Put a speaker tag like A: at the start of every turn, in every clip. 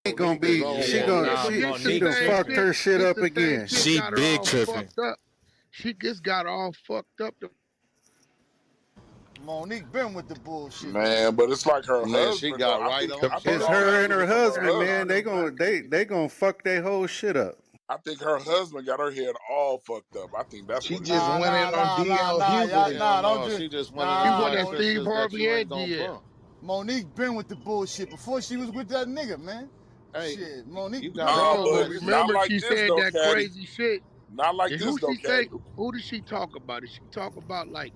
A: Ain't gonna
B: Monique is
A: be.
B: on
A: She
B: one.
A: gonna
C: Nah,
A: she
D: This the
A: she
C: Monique
A: done
D: same
A: fucked
C: tripping.
D: chick.
A: her shit
D: This
A: up
D: the same
A: again.
D: chick
C: She
D: got her
C: big
D: all
C: tripping.
D: fucked up. She just got all fucked up.
E: Monique been with the bullshit, man.
F: Man, but it's like her
B: Man, she
F: husband though.
B: got right
D: The
B: on.
F: I
B: She
F: think
A: It's
B: got
F: all
A: her
F: that
B: right
A: and
F: shit
A: her
F: was
B: on
F: from
B: her
F: her
A: husband,
D: That's
B: ass.
D: all
A: man. They
D: them
F: husband.
A: gonna
D: black
A: they gonna fuck their whole shit up.
F: I think her husband got her head all fucked up. I think that's
G: She
F: what it
G: just
E: Nah,
F: is.
G: went in
E: nah,
G: on
E: nah, nah,
G: DL
E: nah, y'all,
G: Hughley.
B: Hell
E: nah. Don't
B: no,
E: do.
B: she just one of
D: She
B: them
E: Nah,
D: went
B: black
D: at
E: Monique.
D: Steve
B: sisters that
D: Harvey
B: you ain't
D: and
B: gonna
D: DL.
B: bump.
E: Monique been with the bullshit before she was with that nigga, man.
B: Hey,
E: Shit, Monique
B: you
E: been
B: got
E: with
B: a
E: the
F: Nah,
D: Bro, but
F: but
B: black
E: bullshit.
F: not
D: remember
F: like
D: she
F: this
D: said
F: though,
D: that
F: Caddy.
D: crazy shit.
F: Not like
D: And
F: this
D: who
F: though,
D: she say?
F: Caddy.
D: Who did she talk about? Did she talk about like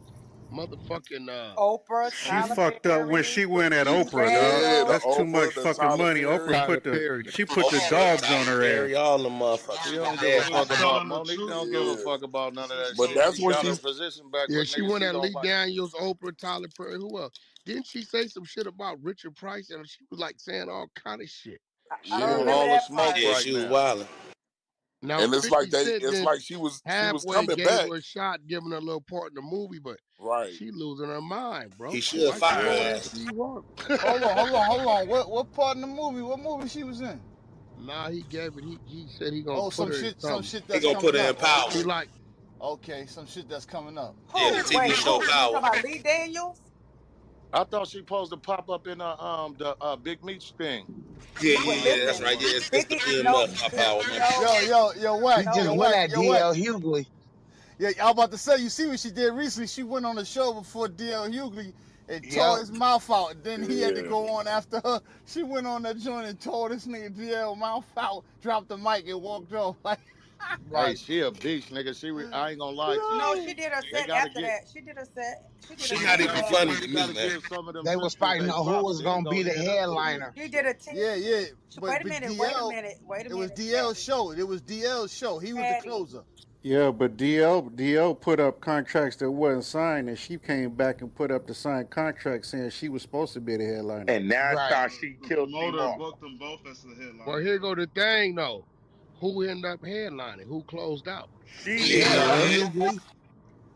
D: motherfucking
H: Oprah,
A: She
H: Tyler
A: fucked up when
H: Perry,
A: she went at Oprah, dog.
F: Yeah, the
H: Scandal.
A: That's too
F: Oprah,
A: much
F: the
A: fucking
F: Tyler
A: money.
F: Perry.
D: Tyler Perry?
A: She put the
C: Oprah,
A: dogs on
C: Tyler
A: her ass.
C: Perry, all the motherfuckers.
B: She
C: She
B: don't give a
C: dead
I: She was
B: fuck
C: now.
B: about
I: telling the
B: Monique.
I: truth
B: Don't give a
I: though.
F: Yeah,
B: fuck about none of
I: She was
B: that
F: but
B: shit.
I: telling the
F: that's
B: She
F: when
B: got her
F: she's.
I: truth.
B: position back
D: Yeah,
B: with
D: she
B: niggas
D: went
B: she
D: at
B: don't
D: Lee
B: like.
D: Daniels, Oprah, Tyler Perry. Who else? Didn't she say some shit about Richard Price? And she was like saying all kind of shit.
H: I
B: She
H: don't
B: on
F: Yeah,
H: remember
B: all the
H: that
B: smoke
H: part.
C: Yeah,
B: right
C: she was
B: now.
C: wilding.
D: Now
F: and it's like
D: 50
F: they.
D: Cent
F: It's
D: then
F: like she was
D: halfway
F: coming
D: gave
F: back.
D: her a shot, giving her a little part in the movie, but
F: Right.
D: she losing her mind,
C: He
D: bro.
C: should
D: Why she
C: fire
D: going
C: her
D: at
C: ass.
D: Steve Harvey?
E: Hold on. What part in the movie? What movie she was in?
D: Nah, he gave it. He said he gonna
E: Oh,
D: put her in
E: some
D: something.
E: shit
C: He
E: that's
C: gonna put
E: coming
C: her
E: up.
C: in
E: Oh,
C: power.
D: She
E: okay,
D: like,
E: okay, some shit that's coming up.
C: Yeah, the
H: Who?
C: TV
H: Wait,
C: show
H: who? You talking
C: Power.
H: about Lee Daniels?
B: I thought she supposed to pop up in the Big Meech thing.
C: Yeah,
H: With
C: yeah, yeah. That's
H: 50?
C: right. Yeah, it's the
H: 50?
C: female
H: No,
C: Power, man.
E: Yo,
G: She
E: Wack,
G: just
H: no.
G: went at
E: Wack.
G: DL Hughley.
E: Yeah, I was about to say, you see what she did recently? She went on the show before DL Hughley and tore
G: Yep.
E: his mouth out. And then he had to
F: Yeah.
E: go on after her. She went on that joint and tore this nigga DL mouth out, dropped the mic and walked off. Like,
B: Hey,
G: Right.
B: she a beast, nigga. I ain't gonna lie to you.
H: No, she
E: yo.
H: did her
B: They
H: set
B: gotta
H: after
B: get.
H: that. She did a set. She did a
C: She
B: They
C: not
H: set
C: even
B: gotta
H: for.
B: give.
C: funny
B: They
C: to me,
B: gotta
C: man.
B: give some of them
G: They was
B: sisters
G: fighting
B: they
G: on who
B: props.
G: was
B: She ain't
G: gonna be
B: gonna
G: the
B: live up to it.
G: headliner.
H: She did a
E: Yeah.
H: Wait
E: But
H: a minute. Wait a
E: DL,
H: minute. Wait a
E: it was
H: minute,
E: DL's
H: Patty.
E: show. It was DL's show. He was the
H: Patty.
E: closer.
A: Yeah, but DL put up contracts that wasn't signed, and she came back and put up the signed contract saying she was supposed to be the headliner.
J: And that's
G: Right.
J: how she
I: The
J: killed Steve
I: promoter
J: Harvey.
I: booked them both as the
D: well,
I: headliner.
D: here go the thing though. Who ended up headlining? Who closed out?
J: She
G: DL
J: did.
C: DL.
B: DL.
G: Hughley.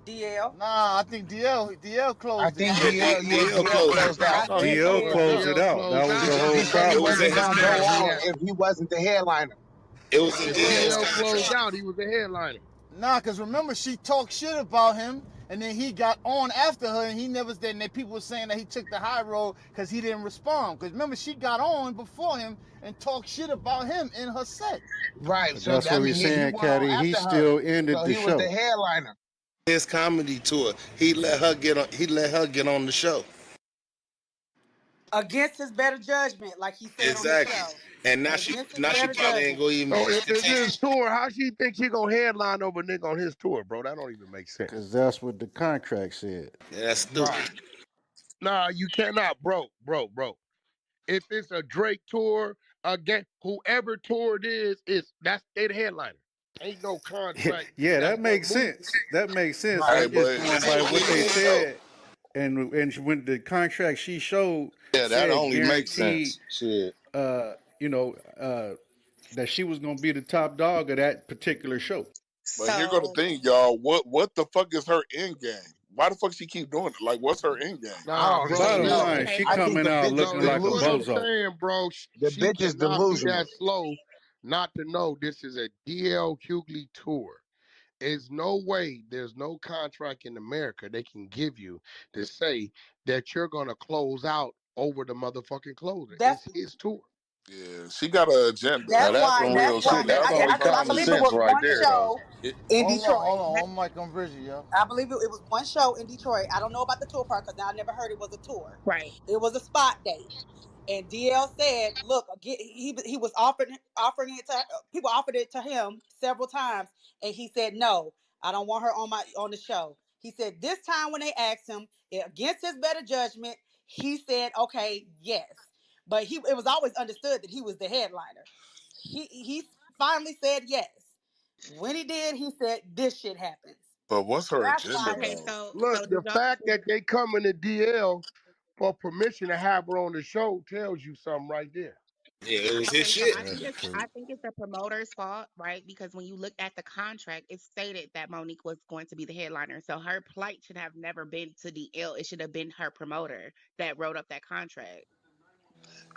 H: DL.
E: Nah, I think DL
G: I
E: closed it.
G: think
C: Yeah,
G: DL
C: closed it.
G: closed
D: I
G: out.
H: I
D: thought
H: think
A: DL
D: DL
A: closed
H: DL.
A: it out. That was the
D: closed
G: Because
A: whole
G: he
D: out.
G: said he
C: It
A: problem.
C: was in
G: wasn't
C: his
G: gonna go on
C: contract.
G: if he wasn't the headliner.
C: It was in
D: If
C: DL's
D: DL closed
C: contract.
D: out, he was the headliner.
E: Nah, cause remember she talked shit about him, and then he got on after her, and he never. Then people were saying that he took the high road because he didn't respond. Cause remember she got on before him and talked shit about him in her set.
G: Right.
A: But
G: So
A: that's
G: I
A: what we're
G: mean, yeah, he
A: saying,
G: went on
A: Caddy. He
G: after her.
A: still ended
G: So
A: the
G: he was the
A: show.
G: headliner.
C: His comedy tour. He let her get on. He let her get on the show.
H: Against his better judgment, like he said on the
C: Exactly.
H: show.
C: And
H: Against his
C: now she
H: better
C: probably ain't
H: judgment.
C: gonna even
D: So if it's
C: entertain
D: his
C: it.
D: tour, how she think she gonna headline over a nigga on his tour, bro? That don't even make sense.
A: Because that's what the contract said.
C: Yeah, that's
G: Right.
C: stupid.
D: Nah, you cannot, bro. If it's a Drake tour, again, whoever tour it is that's they the headliner. Ain't no contract.
A: Yeah,
D: That's
A: that
D: one
A: makes
D: movie.
A: sense. That makes sense.
G: Right.
A: I'm
F: Hey,
A: just
F: but
A: going
C: That's
A: by
C: what
A: what
C: we
A: they
C: gonna show.
A: said, and when the contract she showed
B: Yeah, that
A: said
B: only makes
A: guaranteed,
B: sense. Shit.
A: uh, you know, uh, that she was gonna be the top dog of that particular show.
F: but here go the
K: So
F: thing, y'all. What the fuck is her end game? Why the fuck she keep doing it? Like, what's her end game?
G: I
D: Nah,
G: don't
D: bro,
G: even
A: Bottom
G: know.
A: line,
D: listen.
A: she
K: okay,
G: I
K: so
G: think
A: coming
G: the
A: out
G: bitch is
D: No,
A: looking
D: this
A: like a
D: what I'm
G: delusional.
A: bozo.
D: saying, bro.
G: The
D: She
G: bitch is
D: cannot be
G: delusional.
D: that slow not to know this is a DL Hughley tour. There's no way, there's no contract in America they can give you to say that you're gonna close out over the motherfucking closer.
H: That's
D: It's his tour.
F: Yeah, she got an agenda.
B: Now
H: that's
B: that's
H: why
B: some
H: that's
B: real
H: why
B: shit.
F: Something
B: That's
F: else
B: only
F: going
H: I
B: common
F: on.
H: believe it
B: sense
H: was
B: right
H: one
B: there, though.
H: show in
E: Hold
H: Detroit.
E: on, Mike on Bridget, yo.
H: I believe it was one show in Detroit. I don't know about the tour part because I never heard it was a tour.
K: right.
H: It was a spot date. And DL said, "Look, he was offering it to people offered it to him several times, and he said no, I don't want her on the show." He said this time when they asked him against his better judgment, he said okay, yes, but it was always understood that he was the headliner. He finally said yes. When he did, he said this shit happens.
F: But what's her
H: That's
F: agenda
H: why.
K: Okay,
F: though?
K: so
D: Look,
K: did
D: the
K: y'all
D: fact that they coming to DL for permission to have her on the show tells you something right there.
C: Yeah, it was his
K: okay, so
C: shit.
A: That's
K: I
A: true.
K: think it's the promoter's fault, right? Because when you look at the contract, it stated that Monique was going to be the headliner. So her plight should have never been to DL. It should have been her promoter that wrote up that contract.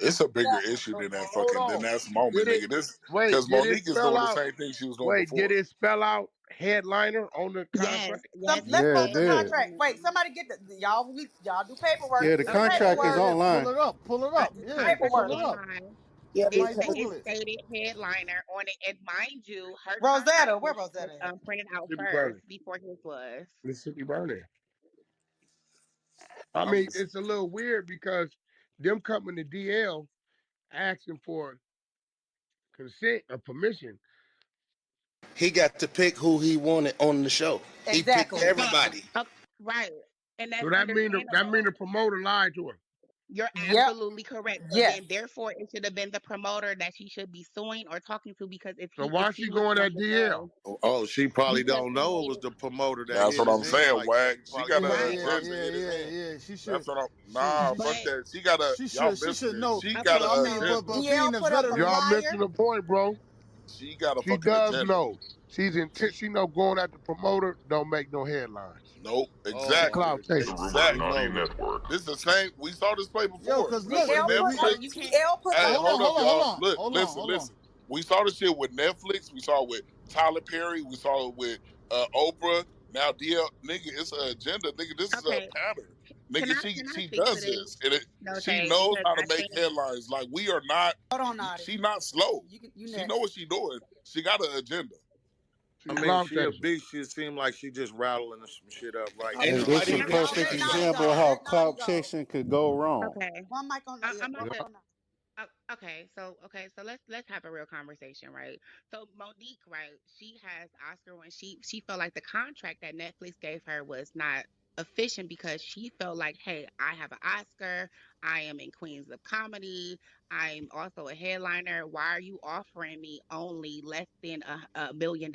F: It's a bigger
H: Exactly.
F: issue than that
D: Hold
F: than
D: on.
F: that moment,
D: Did it
F: nigga. This
D: wait,
F: because
D: did it
F: Monique is
D: spell
F: doing the
D: out
F: same thing she was doing
D: wait, did
F: before.
D: it spell out headliner on the
K: Yes,
D: contract?
K: yes, it
H: Let's
A: Yeah,
H: pull
A: it
H: up the
K: said
A: did.
H: contract.
K: headliner
H: Wait,
K: on it.
H: somebody get the y'all do paperwork.
A: Yeah, the
H: Get the
K: Okay,
A: contract is
H: paperwork.
E: Yeah,
A: online.
E: pull it
K: uh,
E: up.
K: the
H: Get the
E: Yeah,
K: contract is
E: pull
H: paperwork.
E: it up.
K: online.
G: Yeah,
K: It
E: Somebody
G: because
K: it
E: Google it.
K: stated headliner on it, and mind you, her contract
H: Rosetta, where
K: was
H: Rosetta at?
K: printed out
D: Mississippi
K: first
D: burning.
K: before his was.
D: Mississippi burning. I
F: I'm
D: mean, it's a little weird because them coming to DL asking for consent or permission.
C: He got to pick who he wanted on the show. He picked
H: Exactly.
C: everybody.
K: Okay, right, and
D: So
K: that's
D: that mean the
K: understandable.
D: promoter lied to her.
K: You're
H: Yep.
K: absolutely correct. So
H: Yes.
K: then, therefore, it should have been the promoter that she should be suing or talking to because
D: So
K: if
D: why
K: she
D: she
K: was
D: going
K: on
D: at
K: the
D: DL?
K: show,
B: Oh, she probably
K: because
B: don't
K: he
B: know it
K: made
B: was
K: it
B: the promoter that
F: That's
B: hit
F: what I'm
B: his in.
F: saying,
B: Like
F: Wag.
B: she
F: She
B: probably
F: got
B: don't
F: an
B: know
E: Yeah,
B: the
K: right.
E: yeah,
B: person
F: agenda.
E: yeah,
B: hit his
E: yeah,
B: in.
E: yeah. She
F: That's
E: should.
F: what I'm.
E: She
F: Nah, fuck
K: But
F: that. She got a. Y'all
E: she should
F: missing it.
E: know.
F: She got
K: okay,
E: I
F: an
E: mean,
K: so
F: agenda.
E: but
H: DL
E: being a
H: put up a
E: veteran,
D: Y'all missing
H: flyer.
D: the point, bro.
F: She got a
D: She
F: fucking
D: does
F: agenda.
D: know. She's intent. She know going at the promoter don't make no headlines.
F: Nope.
B: Oh
D: She
B: my
F: Exactly.
D: clout
B: nigga,
D: chasing.
B: she
F: Exactly.
B: know it.
F: This is the same. We saw this play
E: yo,
F: before.
E: cause
F: Remember
E: look,
H: DL
E: I mean,
H: put
E: we.
H: up
K: so
F: Netflix?
K: you can't.
H: DL put
E: But
F: Hey,
H: up
E: hold on,
F: hold up,
E: hold on, hold
F: y'all.
E: on,
F: Look,
E: hold on,
F: listen,
E: hold on.
F: listen. We saw the shit with Netflix. We saw it with Tyler Perry. We saw it with Oprah. Now DL, nigga, it's an agenda, nigga. This is a
K: Okay,
F: pattern,
K: can
F: nigga.
K: I
F: She
K: can I
F: she
K: speak to
F: does
K: this?
F: this, and
K: No,
F: she
K: Shay,
F: knows
K: because
F: how to
K: I
F: make
K: think
F: headlines. Like we are not.
H: Hold on, Naughty.
F: She not slow.
H: You
F: She know
H: next.
F: what she doing. She got an agenda.
D: She
B: I mean,
D: clout
B: she a
D: chasing.
B: bitch. She seem like she just rattling some shit up right
C: Ain't
A: Hey,
B: now.
A: this
C: nobody
A: is
K: can
A: a
K: I
H: Let,
C: against
A: perfect
H: let
C: that.
H: Naughty
A: example of
H: go.
A: how
H: Let Naughty
A: clout
H: go.
A: chasing could go wrong.
K: okay.
H: One mic on. Yeah,
K: I'm
H: one mic
D: Yep.
H: on.
K: okay, so let's have a real conversation, right? So Monique, right? She has Oscar when she felt like the contract that Netflix gave her was not efficient because she felt like, hey, I have an Oscar, I am in Queens of Comedy, I'm also a headliner. Why are you offering me only less than $1 million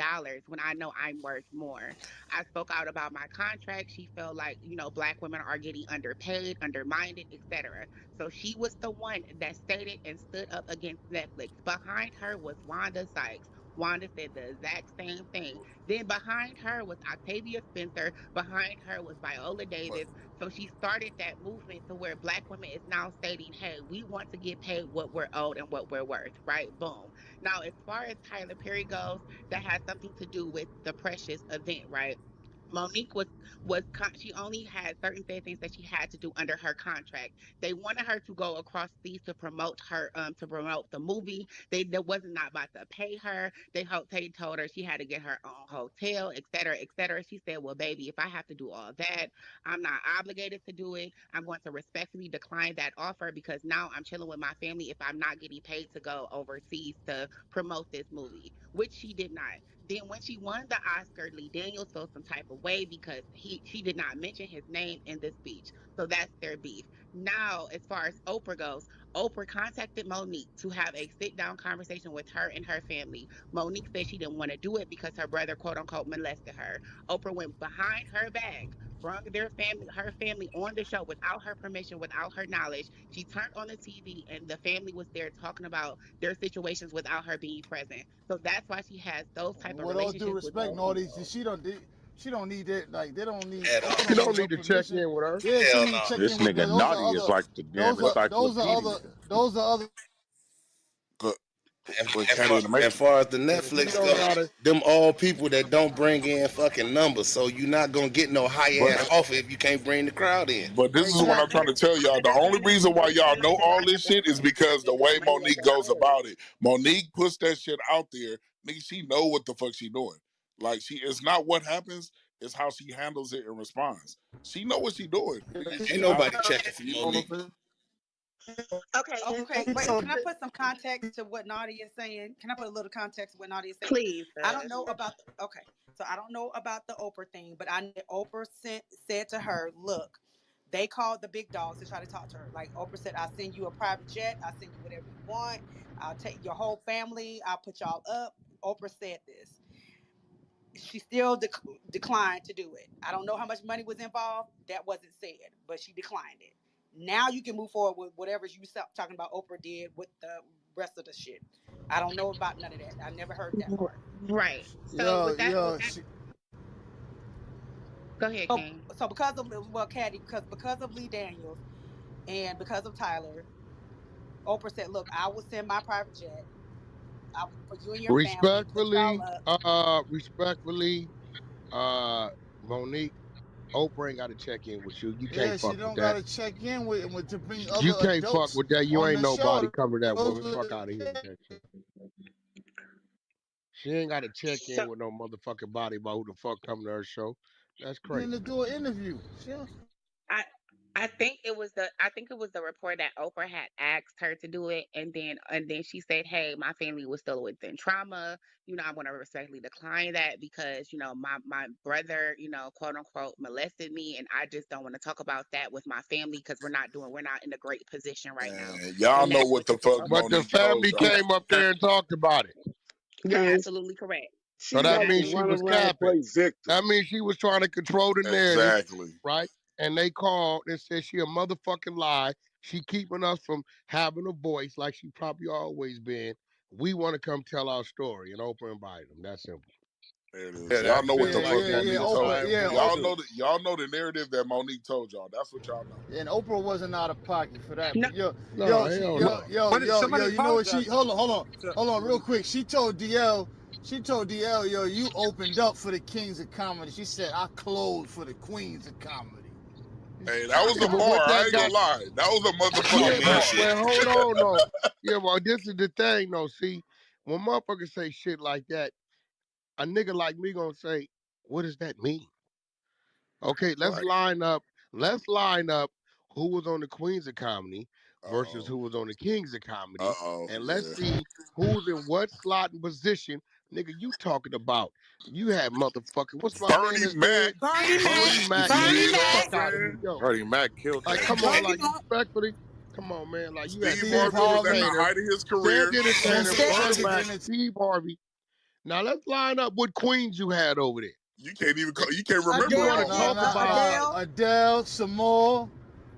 K: when I know I'm worth more? I spoke out about my contract. She felt like, black women are getting underpaid, undermined, etc. So she was the one that stated and stood up against Netflix. Behind her was Wanda Sykes. Wanda said the exact same thing. Then behind her was Octavia Spencer. Behind her was Viola
F: But
K: Davis. So she started that movement to where black women is now stating, hey, we want to get paid what we're owed and what we're worth, right? Boom. Now, as far as Tyler Perry goes, that has something to do with the Precious event, right? Monique she only had certain things that she had to do under her contract. They wanted her to go across seas to promote to promote the movie. They wasn't not about to pay her. They told her she had to get her own hotel, et cetera, et cetera. She said, well, baby, if I have to do all that, I'm not obligated to do it. I'm going to respectfully decline that offer because now I'm chilling with my family if I'm not getting paid to go overseas to promote this movie, which she did not. Then when she won the Oscar, Lee Daniels felt some type of way because she did not mention his name in the speech. So that's their beef. Now, as far as Oprah goes, Oprah contacted Monique to have a sit down conversation with her and her family. Monique said she didn't want to do it because her brother, quote unquote, molested her. Oprah went behind her back, brought her family on the show without her permission, without her knowledge. She turned on the TV and the family was there talking about their situations without her being present. So that's why she has those type of
E: With all due
K: relationships with
E: respect,
K: those
E: and all these,
K: people.
E: she don't need it. Like they don't need.
C: At
E: Oprah
C: all.
D: You
E: don't
D: don't
E: need her
D: need to check
E: permission.
D: in with her.
E: Yeah, she
C: Hell
E: need to
C: no.
E: check
B: This
E: in with.
B: nigga
E: Those are
B: naughty is
E: other.
B: like the damn encyclopedia.
E: Those are other.
F: good.
C: And,
F: With
C: and,
F: Caddy
C: far,
F: in the
C: and
F: Matrix.
C: far as the
D: She
C: Netflix
D: don't
C: go,
D: know how to.
C: them all people that don't bring in fucking numbers. So you're not gonna get no high
F: But
C: ass offer if you can't bring the crowd in.
F: But this is what I'm trying to tell y'all. The only reason why y'all know all this shit is because the way Monique goes about it. Monique puts that shit out there. Nigga, she know what the fuck she doing. Like it's not what happens, it's how she handles it and responds. She know what she doing. Nigga,
C: Ain't
F: she out.
C: nobody checking for
F: You know what I'm
C: Monique.
F: saying?
K: Okay,
H: Okay, wait. Can I put some context to what Naughty is saying? Can I put a little context to what Naughty is saying?
K: please.
H: I don't know about the okay. So I don't know about the Oprah thing, but I know Oprah said to her, "Look, they called the big dogs to try to talk to her. Like Oprah said, I'll send you a private jet. I'll send you whatever you want. I'll take your whole family. I'll put y'all up." Oprah said this. She still declined to do it. I don't know how much money was involved. That wasn't said, but she declined it. Now you can move forward with whatever you talking about Oprah did with the rest of the shit. I don't know about none of that. I never heard that part.
K: Right. So
E: Yeah,
K: with
E: yeah.
K: that, go ahead,
H: So,
K: King.
H: so, because of Caddy, because of Lee Daniels and because of Tyler, Oprah said, "Look, I will send my private jet for you and your family. Pick y'all
D: Respectfully,
H: up."
D: respectfully, Monique, Oprah ain't got to check in with you. You
E: Yeah,
D: can't
E: she
D: fuck with
E: don't
D: that.
E: gotta check in with to bring
D: You
E: other
D: can't fuck
E: adults
D: with that. You
E: on
D: ain't
E: the
D: nobody
E: show.
D: cover that woman.
E: Those
D: Fuck
E: are-
D: out of here with that shit. She ain't got to check
K: So
D: in with no motherfucking body about who the fuck come to her show. That's
E: in
D: crazy.
E: to do an interview.
K: I I think it was the report that Oprah had asked her to do it, and then she said, "Hey, my family was still within trauma. I want to respectfully decline that because my brother, quote unquote, molested me, and I just don't want to talk about that with my family because we're not in a great position right now."
F: And y'all
K: And
F: know
K: that's
F: what
K: what
F: the
K: she said.
F: fuck
K: Oprah,
D: But the
F: Monique told
D: family
F: y'all.
D: came up there and talked about it.
K: you're absolutely correct.
D: So
I: She
K: You're
D: that
I: like to
D: means she
K: absolutely
I: run
D: was
K: correct.
I: around and
D: capping.
I: play victim.
D: That means she was trying to control the narrative,
F: Exactly.
D: right? And they called and said she a motherfucking lie. She keeping us from having a voice like she probably always been. We want to come tell our story and Oprah invited them. That's simple.
F: There it
J: Yeah,
F: is. Y'all
J: that
F: know what
J: seemed
F: the
E: Yeah,
J: like
F: fuck
E: yeah,
J: that
E: yeah.
J: to
F: Monique
J: the
F: told.
E: Oprah,
J: same
E: yeah,
J: woman
F: Y'all
J: too.
F: know the narrative that Monique told y'all. That's what y'all know.
E: and Oprah wasn't out of pocket for that.
K: No,
E: But yo,
D: No,
E: yo,
D: hell
E: yo,
D: no.
E: yo,
J: But
E: yo, yo,
J: somebody
E: you know what
J: apologized
E: hold on,
J: to
E: real
J: Monique.
E: quick. She told DL, yo, you opened up for the kings of comedy. She said, I closed for the queens of comedy.
F: Hey, that
H: Nah,
F: was
D: Yeah,
F: a
D: but
H: nah.
D: what
F: bar. I
D: that
F: ain't gonna
D: got?
F: lie. That was a
C: Talk
D: Yeah,
F: motherfucking
C: that
D: but
F: bar.
C: shit.
D: hold on, no. Yeah, well, this is the thing, though. See, when motherfuckers say shit like that, a nigga like me gonna say, "What does that mean?" Okay, let's
F: Right.
D: line up. Let's line up who was on the Queens of Comedy versus
F: Uh-oh.
D: who was on the Kings of Comedy,
F: Uh-oh.
D: and let's
F: Yeah.
D: see who's in what slot and position. Nigga, you talking about? You had motherfucking what's my man
F: Bernie
D: that's
F: Mac.
D: dead?
H: Bernie Mac.
D: Bernie Mac.
F: You
H: Bernie
D: Man,
F: see
D: get the
F: what I'm
H: Mac.
D: fuck out of here,
F: saying?
D: yo.
J: Bernie Mac killed
D: Like,
J: that
D: come on,
J: shit.
H: Bernie
D: like
H: Mac.
D: respectfully, come on, man. Like you had
F: Steve
E: Steve
F: Harvey was
E: Harvey,
F: at the
D: Entertainer,
F: height of his
D: Cedric
F: career.
D: Entertainer, Bernie
E: Cedric
D: Mac,
E: in it.
D: Steve Harvey. Now let's line up what queens you had over there.
F: You can't
D: If you
F: remember
D: want
H: Adele.
D: to
F: all
H: We had
F: of
D: talk
F: them.
D: about
H: Adele.
E: Adele, Samore,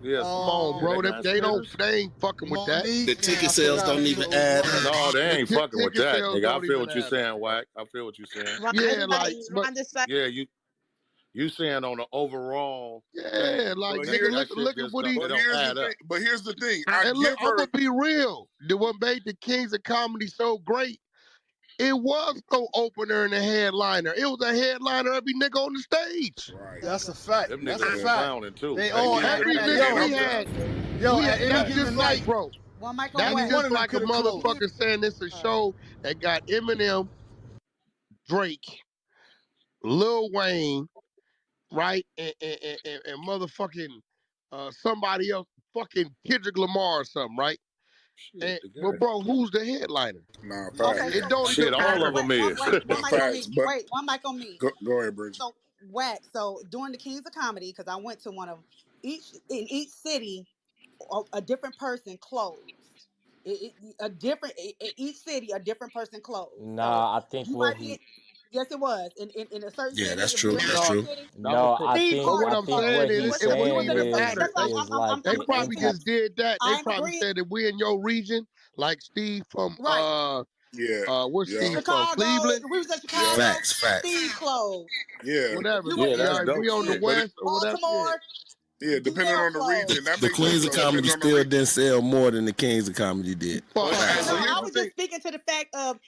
J: Yeah,
D: Come on,
J: yeah, they
D: bro.
J: got
E: Monique,
D: They ain't fucking with that.
C: The
E: and
C: ticket
E: I
C: sales
E: forgot
C: don't
E: who
C: even
E: it
C: add up.
E: was.
J: no, they
D: The
J: ain't fucking with
D: ticket
J: that,
D: sales
J: nigga. I
D: don't
J: feel
D: even
J: what you're
D: add up.
J: saying, Wack. I feel what you're saying.
L: Well,
D: Yeah, like,
L: everybody's
D: but
L: on the side.
J: Yeah, you saying on the overall
D: yeah,
J: thing
D: like
F: But
J: that
D: nigga,
F: here,
J: that shit
D: look at
J: just
D: what
J: don't,
D: he.
J: it
F: but
J: don't
F: here's the
J: add
F: thing.
J: up.
F: But here's the thing.
D: And look, I'm gonna be real. The what made the Kings of Comedy so great? It was no opener and a headliner. It was a headliner every nigga on the stage.
F: Right.
H: That's
E: That's
H: true.
E: a fact.
J: Them
E: That's
J: niggas
E: a
K: I,
J: was
E: fact.
J: clowning too.
E: They
J: They
E: all
J: did.
D: Every
K: I
J: They
K: do
D: nigga
F: And
J: did
F: I'm
D: we
K: agree.
J: their
F: telling
D: had,
J: job.
E: at any
D: that's
E: given
D: just like,
E: night,
D: bro.
H: One mic on
D: That's
E: any
H: Wax.
E: one
D: just
E: of them
D: like a
E: could have closed.
D: motherfucker saying it's a show that got Eminem, Drake, Lil Wayne, right? And motherfucking somebody else, fucking Kendrick Lamar or something, right?
J: Shit,
D: And
J: the
D: well,
J: guy.
D: bro, who's the headliner?
F: nah,
H: Okay,
F: facts.
D: It
H: so
D: don't
H: wait,
J: Shit,
D: even
H: wait,
J: all
D: matter.
J: of
H: wait,
J: them is.
H: one mic on
F: Facts.
H: me.
F: But
H: Wait, one mic on me.
F: go ahead, Bridget.
H: So Wax. So during the Kings of Comedy, because I went to one of each city, a different person closed. A different each city, a different person closed. So
M: Nah, I think
H: you
M: what
H: might be
M: he
H: yes, it was in a certain
C: Yeah,
H: city.
C: that's
H: It was a
C: true.
H: different
C: That's
D: No,
C: true.
H: city.
J: That was
M: no, I
J: Pittsburgh.
H: Steve
D: but
M: think
D: what
M: I
H: Harvey
D: I'm
M: think
D: saying
M: what
H: closed.
D: is,
M: he's
H: But
D: it
H: you
D: wouldn't
H: was
M: saying
H: in a
D: even
H: certain.
D: matter.
M: is
H: That's why
M: like
H: I'm
D: They
M: the
H: agreeing
D: probably
H: with you.
D: just
M: impact.
D: did that. They
H: I'm
D: probably
H: agreeing.
D: said if we in your region, like Steve from
H: Right.
F: Yeah.
D: where's
F: Yeah.
D: Steve from?
H: Chicago.
D: Cleveland,
H: We was in
F: Yeah.
H: Chicago.
C: Facts, facts.
H: Steve closed.
F: Yeah.
H: If
D: whatever.
H: you
J: Yeah, that's
D: Yeah, if
J: dope
D: we on the
J: shit.
F: But
D: west or whatever. Yeah.
H: Baltimore,
F: depending
H: DL
F: on the
H: closed.
F: region, that
C: The
F: makes sense
C: Queens of
F: though.
C: Comedy
F: Depending on the
C: still
F: region.
C: didn't sell more than the Kings of Comedy did.
D: Fuck
J: But
F: Facts.
D: that.
H: No,
F: But
J: but
F: here's
H: I
F: the
H: was
F: thing.
H: just speaking to the fact of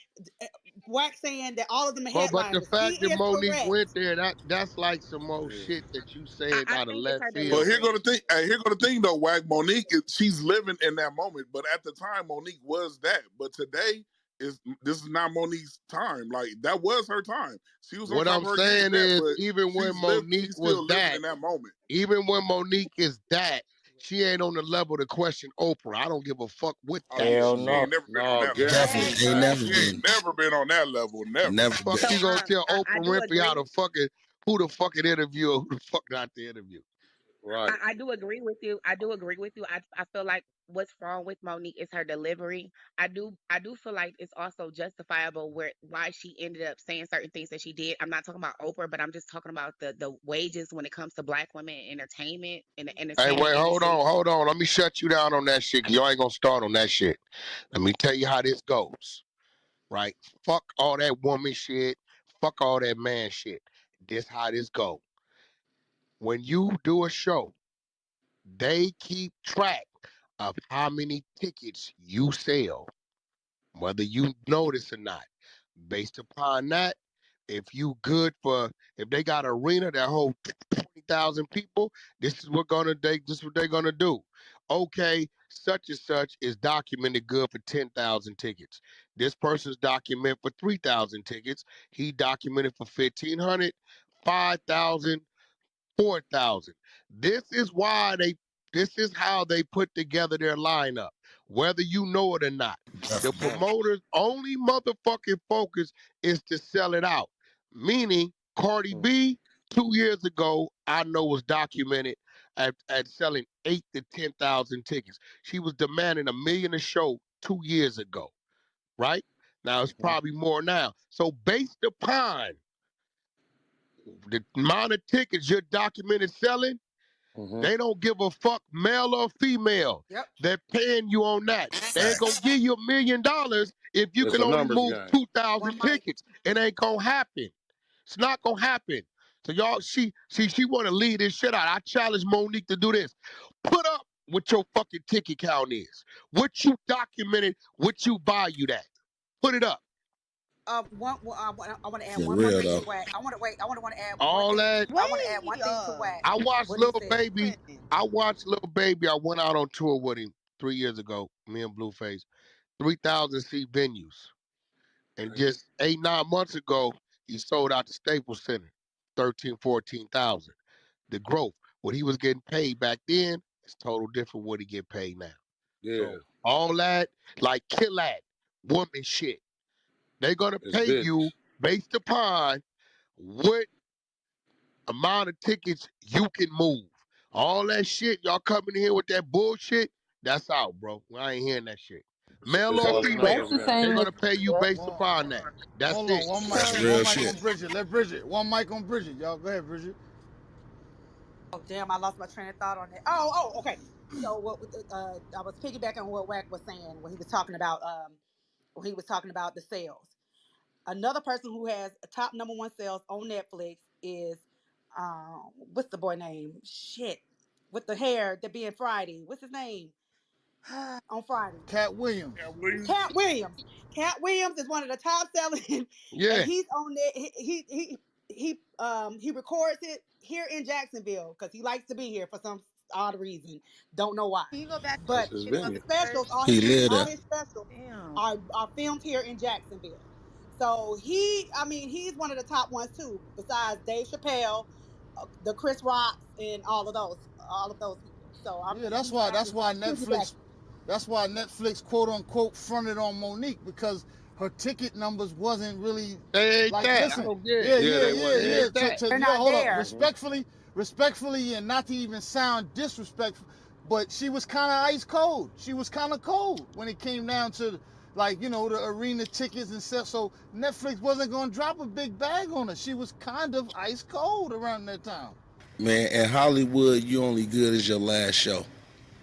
H: Wax saying that all of them are
D: But the
H: headliners. He
D: fact that
H: is
D: Monique
H: correct.
D: went there, that's like some more
F: Yeah.
D: shit that you
K: I,
D: saying
K: I
D: out of
K: think it's
D: left
K: her
D: field.
F: But here go
K: delivery.
F: the thing. Hey, here go the thing though. Wag Monique, she's living in that moment. But at the time, Monique was that. But today this is not Monique's time. Like that was her time. She was on
D: What
F: top
D: I'm
F: of her game
D: saying
F: then.
D: is,
F: But
D: even when Monique
F: She's
D: was
F: still living
D: that,
F: in that moment.
D: even when Monique is that, she ain't on the level to question Oprah. I don't give a fuck what
F: Oh
D: that
F: yeah,
M: Hell
F: she ain't
M: no.
D: is.
F: never been on
J: no,
F: that level.
J: guaranteed
C: Definitely ain't
J: facts.
C: never
F: She
C: been.
F: ain't never been on that level. Never.
C: Never
D: Fuck
C: been.
K: So
D: you gonna tell
K: I
D: Oprah
K: do
D: Winfrey how
K: agree.
D: to fucking who the fucking interview or who the fuck not the interview?
J: Right.
K: I do agree with you. I do agree with you. I feel like what's wrong with Monique is her delivery. I do feel like it's also justifiable why she ended up saying certain things that she did. I'm not talking about Oprah, but I'm just talking about the wages when it comes to black women in entertainment in the
D: Hey,
K: entertainment
D: wait,
K: industry.
D: hold on. Let me shut you down on that shit. You ain't gonna start on that shit. Let me tell you how this goes. Right? Fuck all that woman shit. Fuck all that man shit. This how this go. When you do a show, they keep track of how many tickets you sell, whether you notice or not. Based upon that, if you good for if they got an arena that hold 20,000 people, this is what they're gonna do. Okay, such and such is documented good for 10,000 tickets. This person's documented for 3,000 tickets. He documented for 1,500, 5,000. 4,000. This is why they this is how they put together their lineup, whether you know it or not. The promoters' only motherfucking focus is to sell it out. Meaning, Cardi B, 2 years ago, I know was documented at selling 8 to 10,000 tickets. She was demanding $1 million a show 2 years ago, right? Now it's probably more now. So based upon the amount of tickets you're documented selling, they don't give a fuck, male or female.
H: Yep.
D: They're paying you on that. They ain't gonna give you $1 million if you
J: It's
D: can
J: a
D: only
J: numbers
D: move
J: game.
D: 2,000 tickets. It ain't gonna happen. It's not gonna happen. So y'all, she wanna lead this shit out. I challenge Monique to do this. Put up what your fucking ticket count is. What you documented, what you value that. Put it up.
H: I want to add
C: For
H: one more
C: real
H: thing
C: though.
H: to Wack. I want to wait. I want to add one
D: All
H: thing.
D: that.
H: I want to add one thing to Wack.
D: I watched
H: What he
D: Little
H: said.
D: Baby. I watched Little Baby. I went out on tour with him 3 years ago, me and Blueface. 3,000 seat venues. And just 8, 9 months ago, he sold out the Staples Center, 13, 14,000. The growth, what he was getting paid back then, is total different what he get paid now.
J: Yeah.
D: So all that, like kill that, woman shit. They're gonna
J: It's
D: pay
J: business.
D: you based upon what amount of tickets you can move. All that shit, y'all coming in here with that bullshit, that's out, bro. I ain't hearing that shit. Male
J: It's
D: or
J: all a
D: female,
J: numbers game.
D: they're gonna pay you based
E: Well,
D: upon that. That's
E: hold
D: it.
E: on,
C: That's
E: one
C: real
E: mic
C: shit.
E: on Bridget. Let Bridget. One mic on Bridget. Y'all go ahead, Bridget.
H: Oh damn! I lost my train of thought on that. Okay. So what? I was piggybacking on what Wack was saying when he was talking about the sales. Another person who has a top #1 sales on Netflix is what's the boy name? Shit, with the hair that being Friday. What's his name? On Friday.
E: Cat Williams.
F: Yeah, Williams.
H: Cat Williams. Cat Williams is one of the top selling, and
D: Yeah.
H: he's on there. He records it here in Jacksonville because he likes to be here for some odd reason. Don't know why.
K: Can you go back
J: That's
H: But
J: his
K: to
H: his
K: the
J: venue.
H: specials,
K: first?
C: He lived
H: all
C: there.
H: his specials
K: Damn.
H: are filmed here in Jacksonville. So he's one of the top ones too, besides Dave Chappelle, the Chris Rocks, and all of those people. So
E: Yeah, that's why.
H: I'm just
E: Netflix.
H: piggybacking.
E: That's why Netflix quote unquote fronted on Monique because her ticket numbers wasn't really
D: They ain't
E: like.
D: that. I
E: Listen,
D: don't get it.
J: Yeah, they wasn't
D: They
E: yeah.
D: ain't
J: there.
D: that.
H: They're
E: Yo,
H: not
E: hold up.
H: there.
E: Respectfully, and not to even sound disrespectful, but she was kind of ice cold. She was kind of cold when it came down to like the arena tickets and stuff. So Netflix wasn't gonna drop a big bag on her. She was kind of ice cold around that time.
C: Man, in Hollywood, you only good as your last show.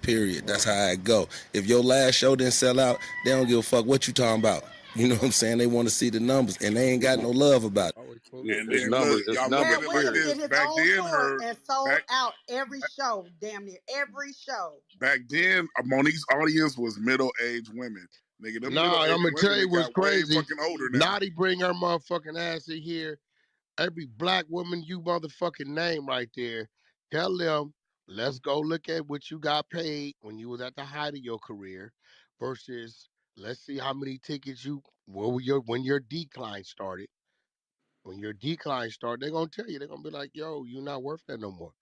C: Period. That's how it go. If your last show didn't sell out, they don't give a fuck what you talking about. You know what I'm saying? They want to see the numbers, and they ain't got no love about it.
D: Always close
J: Yeah,
D: the
F: And
J: it's
D: door.
F: then look,
J: numbers. It's
F: y'all look at
J: numbers.
H: Cat
F: it like
H: Williams
J: Period.
F: this.
H: did his
F: Back
H: own
F: then,
H: tour and sold
F: back
H: out every show, damn near every show.
F: back then, Monique's audience was middle-aged women. Nigga, them
D: Nah, I'm
F: middle-aged
D: gonna tell
F: women
D: you
F: that
D: what's
F: got way
D: crazy.
F: fucking older now.
D: Naughty bring her motherfucking ass in here. Every black woman you motherfucking name right there. Tell them, let's go look at what you got paid when you was at the height of your career versus let's see how many tickets when your decline started. When your decline started, they're gonna tell you, they're gonna be like, yo, you're not worth that no more.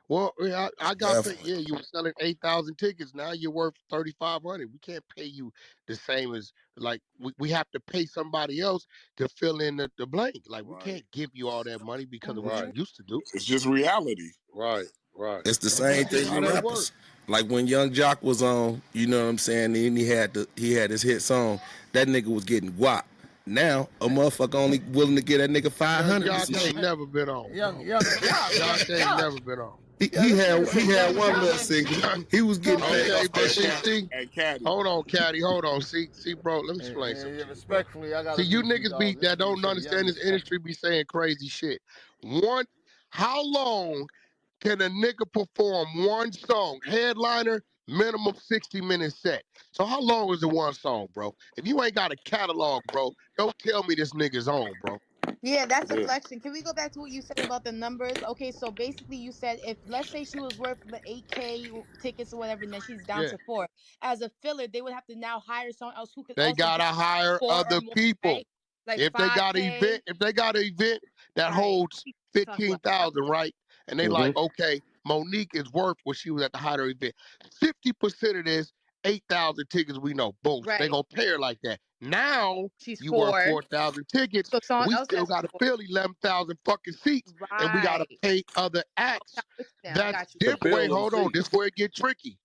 D: Well, yeah, I got paid.
C: Definitely.
D: Yeah, you were selling 8,000 tickets. Now you're worth 3,500. We can't pay you the same as like we have to pay somebody else to fill in the blank. Like we
F: Right.
D: can't give you all that money because of what you
J: Right.
D: used to do.
F: It's just reality.
J: Right. Right.
C: It's the
D: That's
C: same
D: just
C: thing
D: how
C: with
D: that
C: rappers.
D: works.
C: Like when Young Jock was on, you know what I'm saying, and he had his hit song, that nigga was getting guap. Now a motherfucker only willing to get that nigga
D: Young
C: 500 or
D: Jock
C: some
D: ain't
C: shit.
D: never been on,
E: Young
D: bro.
E: Jock.
D: Jock ain't never been on.
E: Yeah, this nigga
C: He
E: say
C: had
E: Young
C: one little
E: Jock.
C: single. He was getting paid
D: Okay,
C: off
D: but
C: that shit.
D: see,
F: And Caddy.
D: hold on, Caddy, hold on. See, bro, let me explain something
E: Yeah,
D: to you, bro.
E: respectfully, I
D: See,
E: gotta
D: you
E: beat you,
D: niggas be
E: dog. This
D: that
E: nigga
D: don't
E: say
D: understand
E: young
D: this
E: as fuck.
D: industry be saying crazy shit. One, how long can a nigga perform one song, headliner, Minimum 60-minute set. So how long is the one song, bro? If you ain't got a catalog, bro, don't tell me this nigga's on, bro.
I: Yeah, that's
F: Yeah.
I: deflection. Can we go back to what you said about the numbers? Okay, so basically you said if let's say she was worth the 8K tickets or whatever, and then she's down
D: Yeah.
I: to 4. As a filler, they would have to now hire someone else who could
D: They
I: also
D: gotta
I: do
D: hire
I: 4 or
D: other
I: more,
D: people.
I: right? Like
D: If they got an event,
I: 5K.
D: that
I: Right.
D: holds
I: Talk about
D: 15,000, right? And they
F: Hmm.
D: like, okay, Monique is worth what she was at the height of her event. 50% of this, 8,000 tickets, we know. Boom. They
I: right.
D: gonna pay her like that. Now
I: She's
D: you worth
I: 4.
D: 4,000 tickets.
I: So someone
D: We
I: else
D: still
I: has
D: gotta
I: 4.
D: fill 11,000 fucking seats, and we gotta
I: Right.
D: pay other
I: Okay,
D: acts.
I: I'm with you now. I
D: That's
I: got you.
J: To
D: different. Wait,
J: fill them
D: hold on. This
J: seats.
D: is where it get tricky.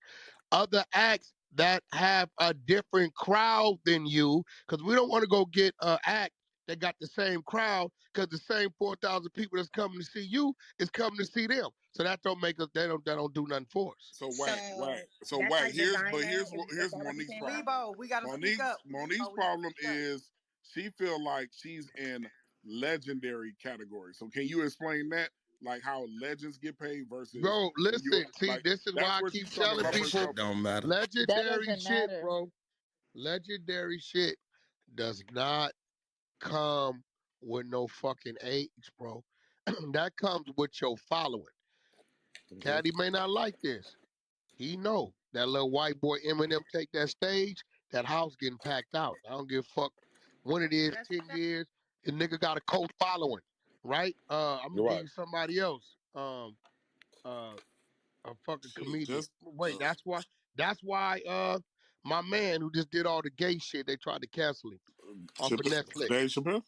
D: Other acts that have a different crowd than you, because we don't want to go get an act that got the same crowd, because the same 4,000 people that's coming to see you is coming to see them. So that don't make us. They don't do nothing for us.
F: So whack,
K: So
F: whack. So
K: that's
F: whack.
K: like designer. Is
F: Here's
K: that what you're
F: Monique's
K: saying, Bob?
F: problem.
H: Lebo, we gotta speak up.
F: Monique's
H: Lebo, we gotta
F: problem
H: speak up.
F: is she feel like she's in legendary category. So can you explain that? Like how legends get paid versus
D: Bro,
F: when you
D: listen. See,
F: like
D: this is
F: that's
D: why I
F: where
D: keep
F: she's trying to
D: telling
C: That
F: lump
D: people,
C: shit
F: herself
C: don't
F: in.
C: matter.
I: That
D: legendary
I: doesn't
D: shit,
I: matter.
D: bro. Legendary shit does not come with no fucking age, bro. That comes with your following.
J: Hmm.
D: Caddy may not like this. He know that little white boy Eminem take that stage, that house getting packed out. I don't give a fuck when it is,
I: That's
D: 10
I: that.
D: years. The nigga got a cult following, right? I'm gonna
J: You're
D: give
J: right.
D: you somebody else. Uh, a fucking
F: Shit,
D: comedian.
F: just
D: Wait, that's why my man who just did all the gay shit, they tried to cancel him off of Netflix.
F: Dave Chappelle. Oh.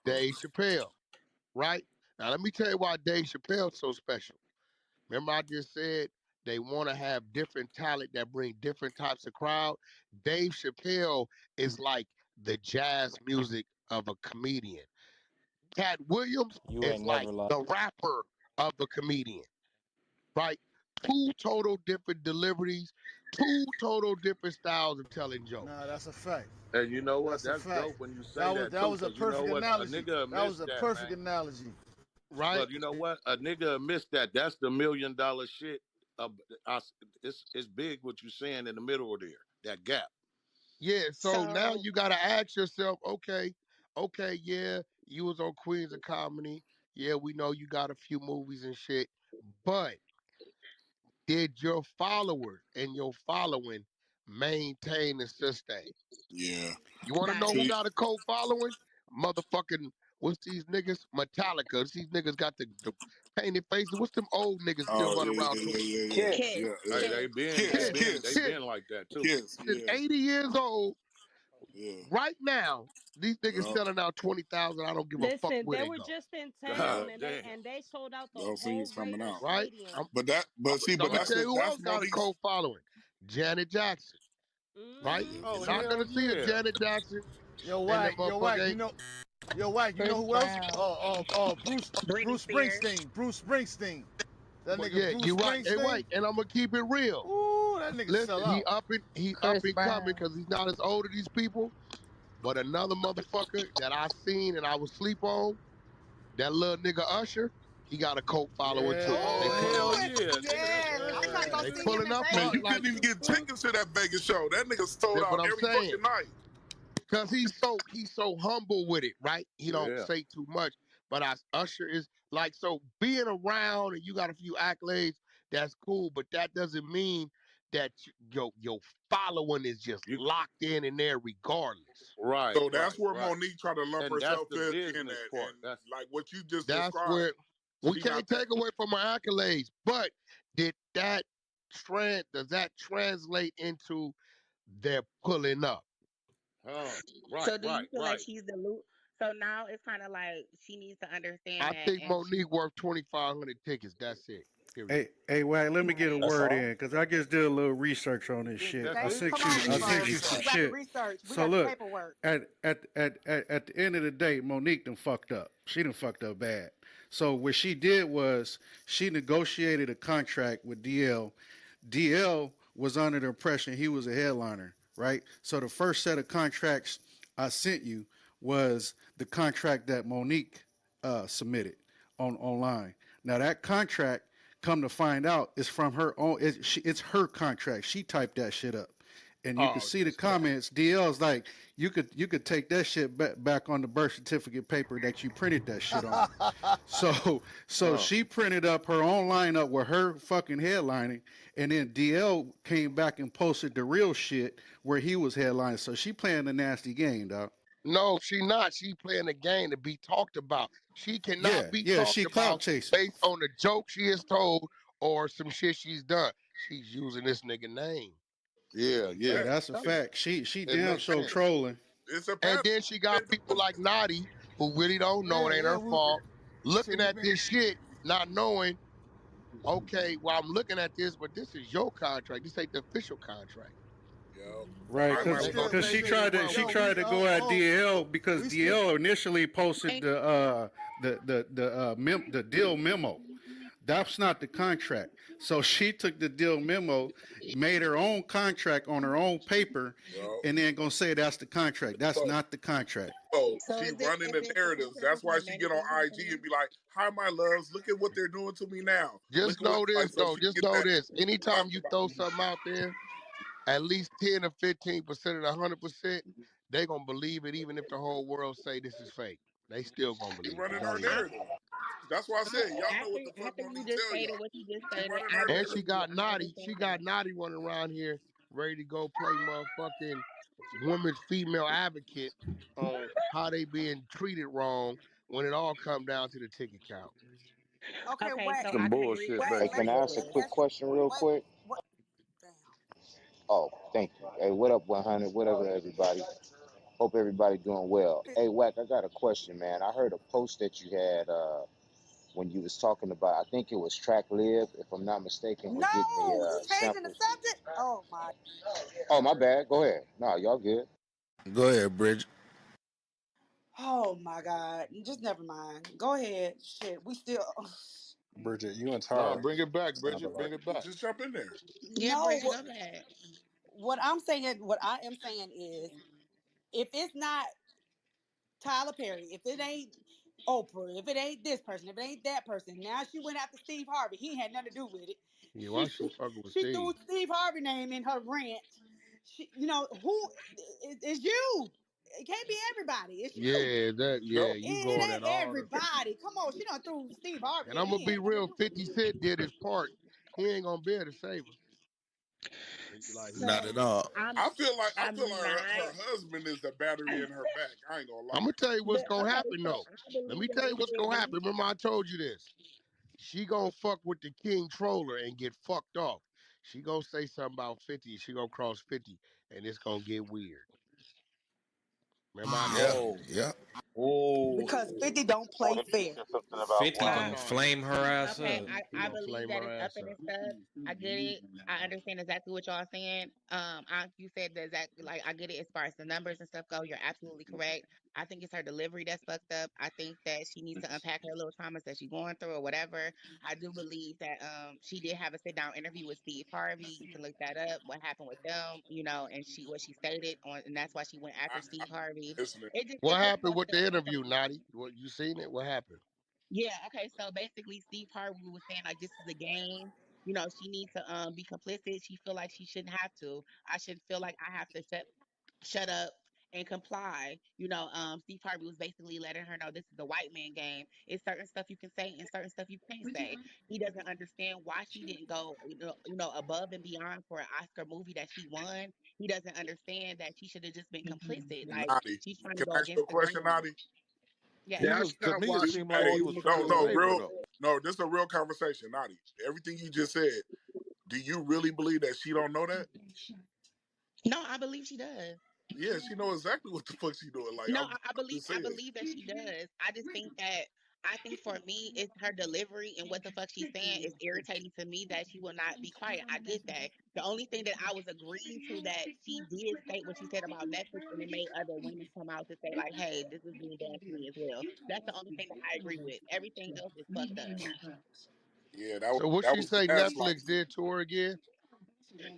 D: Dave Chappelle, right? Now let me tell you why Dave Chappelle's so special. Remember, I just said they want to have different talent that bring different types of crowd. Dave Chappelle is like the jazz music of a comedian. Cat Williams
L: You
D: is
L: ain't
D: like
L: never lied.
D: the rapper of a comedian, right? Two total different deliveries, two total different styles of telling
E: Nah,
D: jokes,
E: that's a fact.
J: And you know what?
E: That's a
J: That's
E: fact.
J: dope when you say
E: That was
J: that
E: that
J: too,
E: was a
J: because you know
E: perfect
J: what? A
E: analogy.
J: nigga
E: That was
J: missed
E: a
J: that,
E: perfect
J: man.
E: analogy.
D: right?
J: But you know what? A nigga missed that. That's the $1 million shit. I, it's big what you saying in the middle of there. That gap.
D: Yeah, so now
K: So
D: you gotta ask yourself, okay, yeah, you was on Queens of Comedy. Yeah, we know you got a few movies and shit, but did your followers and your following maintain and sustain?
F: Yeah.
D: You wanna know who
F: See.
K: nice.
D: got a cult following? Motherfucking what's these niggas? Metallica. These niggas got the painted faces. What's them old niggas still
F: Oh
D: running
F: yeah,
D: around
F: yeah,
D: tour?
F: yeah, yeah,
L: Kiss.
K: Kiss.
F: yeah, yeah.
J: Hey,
K: Kiss.
F: Kiss,
D: Kiss,
J: they
F: kiss,
D: Kiss
J: been like that too.
F: kiss.
D: is
F: Yeah,
D: 80 years old
F: yeah,
D: right now. These niggas
F: yeah.
D: selling out 20,000. I don't give a fuck
M: Listen,
D: where
M: they
D: they
M: were
D: go.
M: just in
F: Yeah.
M: town
J: God
M: and they
J: damn.
M: and they sold out the
F: Those things
M: whole
F: coming
M: Raiders
F: out.
D: Right?
M: stadium.
F: But
D: I'm gonna
F: that's
D: tell you who
F: that's
D: else got a
F: Monique's.
D: cult following. Janet Jackson, right?
F: Yeah,
M: Hmm.
J: Oh
D: You're
F: yeah.
D: not
J: hell
D: gonna see a
J: yeah.
D: Janet Jackson
E: Yo,
D: and that
E: Wack, yo,
D: motherfucker
E: Wack,
D: ain't.
E: You know
K: Chris
E: who else?
K: Brown.
E: Bruce
K: Britney Spears.
E: Springsteen. Bruce Springsteen. That
D: But
E: nigga
D: yeah,
E: Bruce
D: you're right. Hey,
E: Springsteen.
D: wait, and I'm gonna keep it real.
E: Ooh, that nigga sell
D: Listen, he
E: out.
D: up and he up
K: Chris
D: and coming
K: Brown.
D: because he's not as old as these people. But another motherfucker that I seen and I was sleep on, that little nigga Usher, he got a cult following too. They
J: Oh
D: pulling
J: hell
D: up.
E: Yeah.
J: yeah, nigga. That's
H: Yeah, I'm trying to go
D: They
H: see him
D: pulling
H: in
D: up
F: Man,
D: hard
F: you
H: Vegas.
D: like
F: couldn't even get tickets to that Vegas show. That nigga sold
D: that's what
F: out
D: I'm
F: every
D: saying.
F: fucking night.
D: Cause he's so humble with it, right? He don't
J: yeah.
D: say too much. But Usher is like so being around and you got a few accolades, that's cool. But that doesn't mean that your following is just
J: You
D: locked in there regardless.
J: right,
F: So that's
J: right,
F: where
J: right.
F: Monique tried to lump
J: And that's
F: herself
J: the
F: in
J: business
F: at,
J: part.
F: and
J: That's
F: like what you just
D: That's
F: described,
D: where we
F: she not
D: can't
F: that.
D: take away from our accolades. But did that does that translate into their pulling up?
J: oh right,
K: So do you
J: right,
K: feel like
J: right.
K: she's the loop? So now it's kind of like she needs to understand
D: I
K: that,
D: think
K: and she
D: Monique worth 2,500 tickets. That's it. Period.
A: Hey, Wack, let me get a
K: right.
L: That's
A: word
L: all.
A: in because I just did a little research on this shit.
J: That's
A: I
J: it.
H: Okay,
A: sent
H: come
A: you,
H: on,
A: I
L: Easy
A: sent
H: Debo.
A: you
L: peasy.
A: some
H: We got the
A: shit.
H: research. We
A: So
H: got the
A: look,
H: paperwork.
A: at the end of the day, Monique done fucked up. She done fucked up bad. So what she did was she negotiated a contract with DL. DL was under the impression he was a headliner, right? So the first set of contracts I sent you was the contract that Monique submitted online. Now that contract Come to find out, it's from her own. It's her contract. She typed that shit up, and you could
D: Oh,
A: see the
D: this guy.
A: comments. DL's like, you could take that shit back on the birth certificate paper that you printed that shit on. So
J: Uh,
A: she printed up her own lineup with her fucking headlining, and then DL came back and posted the real shit where he was headlining. So she playing a nasty game, dog.
D: No, she not. She playing a game to be talked about. She cannot
A: Yeah,
D: be
A: yeah,
D: talked
A: she clout
D: about
A: chasing.
D: based on the joke she has told or some shit she's done. She's using this nigga name.
J: yeah,
F: It's
A: Yeah,
J: yeah.
F: fact.
A: that's a fact. She
J: It
A: damn
J: makes
A: show
J: sense.
A: trolling.
F: It's a
D: And
F: pattern.
D: then she got people like Naughty who really don't know
E: Yeah,
D: it ain't
E: yeah.
D: her fault,
E: Shit,
D: looking
E: we've
D: at
E: been.
D: this shit, not knowing, okay, well, I'm looking at this, but this is your contract. This ain't the official contract.
F: Yo,
A: Right,
F: I
E: Yeah,
F: might
E: we
A: because
F: was
D: They
F: gonna
D: gonna
E: still,
A: because
E: we
D: take
A: she
D: it
E: still,
A: tried
D: and
A: to
D: run
A: she
E: yo,
D: with it.
A: tried to go at DL because
E: we still.
A: DL initially posted
K: And
A: the deal memo. That's not the contract. So she took the deal memo, made her own contract on her own paper,
F: yo.
A: and then gonna say that's the contract. That's
F: So,
A: not the contract.
F: so
K: so
F: she
K: is it
F: running
K: is
F: the
K: it the
F: narratives.
K: contract
F: That's
K: is
F: why
K: not
F: she get on
K: medically
F: IG and
K: happening?
F: be like, "Hi, my loves. Look at what they're doing to me now. Look
D: Just
F: at what
D: know
F: like."
D: this
F: So
D: though.
F: she
D: Just
F: get
D: know
F: that
D: this. Anytime
F: talked
D: you
F: about.
D: throw something out there, at least 10 or 15% of the 100%, they gonna believe it even if the whole world say this is fake. They still gonna
F: She
D: believe it.
F: running
D: It
F: her
D: don't even
K: I,
D: matter.
F: narrative. That's why I said, y'all know
K: after
F: what the fuck
K: after you
F: Monique
K: just
F: tell
K: stated
F: y'all.
K: what you just
F: She
K: stated,
F: running
K: I
F: her
D: And
K: believe
D: she
F: narrative.
K: you
D: got naughty. She got
K: 110%.
D: naughty running around here ready to go play motherfucking women's female advocate on how they being treated wrong when it all come down to the ticket count.
H: Okay,
K: Okay,
H: wait,
K: so
J: Some
K: I can agree
J: bullshit,
K: with
L: Hey,
K: both
H: let
K: of
L: can
H: me
L: I
K: your
L: ask a quick
K: points.
H: let's
L: question real
H: what
L: quick?
H: what damn.
L: Oh, thank you. Hey, what up, 100? What up, everybody? Hope everybody doing well. Hey, Wack, I got a question, man. I heard a post that you had when you was talking about, I think it was track live, if I'm not mistaken, with getting the
H: No, you changing the
L: samples.
H: subject? Oh my.
L: Oh, my bad. Go ahead. No, y'all good.
C: Go ahead, Bridget.
H: Oh my God. Just never mind. Go ahead. Shit. We still
M: Bridget, you and
J: Nah,
M: Tara
J: bring it back,
M: sounded
J: Bridget.
M: like
J: Bring it back.
F: Just jump in there.
K: Yeah,
H: no
K: Bridget, go ahead.
H: what I am saying is if it's not Tyler Perry, if it ain't Oprah, if it ain't this person, if it ain't that person, now she went after Steve Harvey. He had nothing to do with it.
D: Yeah, why
H: She
D: she fucking with
H: she threw
D: Steve?
H: Steve Harvey name in her rant. Who it's you. It can't be everybody. It's you.
D: Yeah,
J: Yep.
D: you
H: It
D: going at
H: ain't
D: all the
H: everybody. Come on, she done threw Steve Harvey
D: and
H: in.
D: I'm gonna
H: He
D: be
H: had nothing to
D: real,
H: do with
D: 50
H: it.
D: Cent did his part. He ain't gonna be able to save her. Like
C: Not
K: So
C: at all.
K: I'm
F: I feel like
K: not.
F: her husband is the battery in her back. I ain't gonna
D: I'm
F: lie.
D: gonna tell you what's
K: But
D: gonna
K: okay,
D: happen
K: so
D: though.
K: I
D: Let
K: believe
D: me
K: that
D: tell you what's gonna
K: literally.
D: happen. Remember I told you this. She gonna fuck with the king troller and get fucked off. She gonna say something about 50. She gonna cross 50, and it's gonna get weird. Remember I
C: Yeah,
D: told you
J: Oh,
D: this.
C: yeah.
H: Because
J: oh.
H: 50 don't
L: Oh,
H: play
L: then she
H: fair.
L: said something about
M: 50
K: I
L: why.
M: gonna
D: No, he
M: flame her ass
K: Okay,
M: up.
D: he
K: I
D: gonna
K: believe
D: flame
K: that
D: her
K: it's up
D: ass
K: and
D: up.
K: it's stuck. I get it. I understand exactly what y'all saying. You said the exact like I get it as far as the numbers and stuff go. You're absolutely correct. I think it's her delivery that's fucked up. I think that she needs to unpack her little traumas that she's going through or whatever. I do believe that she did have a sit down interview with Steve Harvey. You can look that up. What happened with them, and what she stated on, and that's why she went after
F: I
K: Steve Harvey.
F: listening.
D: What
K: It's just
D: happened
K: fucked
D: with the
K: up.
D: interview, Naughty? What you seen it? What happened?
K: Yeah, okay. So basically Steve Harvey was saying like this is a game. She needs to be complicit. She feel like she shouldn't have to. I should feel like I have to shut up and comply. Steve Harvey was basically letting her know this is the white man game. It's certain stuff you can say and certain stuff you can't say. He doesn't understand why she didn't go, above and beyond for an Oscar movie that she won. He doesn't understand that she should have just been complicit. Like
F: Naughty.
K: she's trying to
F: Can
K: go
F: I ask you
K: against
F: a
K: the
F: question,
K: grain.
F: Naughty?
K: Yes.
J: He
D: That's
J: was to
D: not
J: me.
D: why
J: It
D: she
J: seemed like
F: Hey,
J: he
D: called
J: was
D: you
J: trying
F: no,
J: to
F: no,
J: save her
F: real,
J: though.
F: no. This is a real conversation, Naughty. Everything you just said. Do you really believe that she don't know that?
K: No, I believe she does.
F: Yeah, she know exactly what the fuck she doing. Like
K: No,
F: I'm just
K: I
F: saying.
K: believe that she does. I think for me, it's her delivery and what the fuck she's saying is irritating to me that she will not be quiet. I get that. The only thing that I was agreeing to that she did state what she said about Netflix and it made other women come out to say like, hey, this is being done to me as well. That's the only thing that I agree with. Everything else is fucked up.
F: Yeah,
D: so. What
F: that
D: she
F: was
D: say? Netflix
F: gaslighting.
D: did to her again.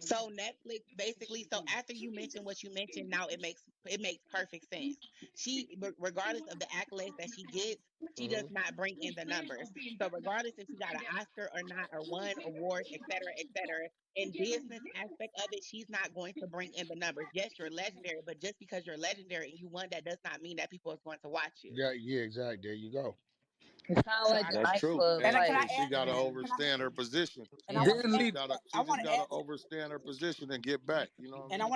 K: So Netflix basically, so after you mention what you mentioned, now it makes perfect sense. She, regardless of the accolades that she gets, she does
D: Hmm.
K: not bring in the numbers. So regardless if she got an Oscar or not, or won awards, et cetera, in business aspect of it, she's not going to bring in the numbers. Yes, you're legendary, but just because you're legendary and you won, that does not mean that people is going to watch you.
D: Yeah, yeah, exactly. There you go.
N: It's kind of
K: So
N: like
K: I
N: the
J: That's
K: think,
J: true.
N: nightclub
H: And
J: And
H: can I
N: type.
J: she
H: add to
J: got to
H: that?
J: overstand her position.
H: And I
N: Yeah.
H: want
F: Then
H: to add.
F: leave.
H: I
J: She
H: want
J: just
H: to
J: got to
H: add to.
J: overstand her position and get back. You know what I
H: And
J: mean?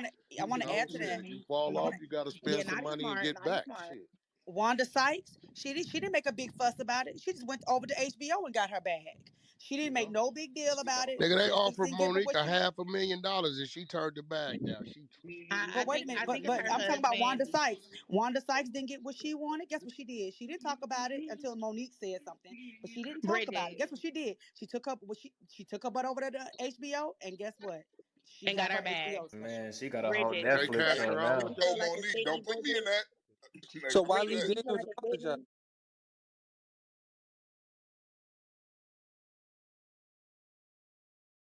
H: I want
J: You
H: to
J: know,
H: add to
J: shit.
H: that.
J: If you fall
H: I want
J: off,
H: to.
J: you got to
K: yeah,
J: spend some
K: Naughty
J: money and
K: smart,
J: get
K: Naughty
J: back.
K: smart.
J: Shit.
H: Wanda Sykes, she didn't make a big fuss about it. She just went over to HBO and got her bag. She didn't
J: You
H: make
J: know.
H: no big deal
J: You
H: about
J: know.
H: it.
D: Nigga, they
H: Netflix
D: offered
H: didn't give her
D: Monique
H: what
D: a
H: she.
D: $500,000 and she turned it back down. She
K: I
H: But wait a
K: think
H: minute,
K: I
H: but
K: think it's
H: but
K: her
H: I'm talking about
K: husband.
H: Wanda Sykes. Wanda Sykes didn't get what she wanted. Guess what she did? She didn't talk about it until Monique said something. But she didn't talk about it.
K: Bridget,
H: Guess what she did? She took her butt over to the HBO, and guess what? She
K: and got
H: got
K: her
H: her
K: bag.
H: HBO special.
O: Man, she got a whole
K: Bridget,
F: They
O: Netflix
F: cash
O: show
F: her out.
K: you
O: now.
K: feel
F: Told
K: like a
F: Monique,
K: Sydney,
F: don't put me in
K: Bridget?
F: that. They
M: So why
F: quit
M: Lee
K: Bridget,
F: that.
K: do you feel
M: Daniels
K: like a
M: apologize?
K: Sydney?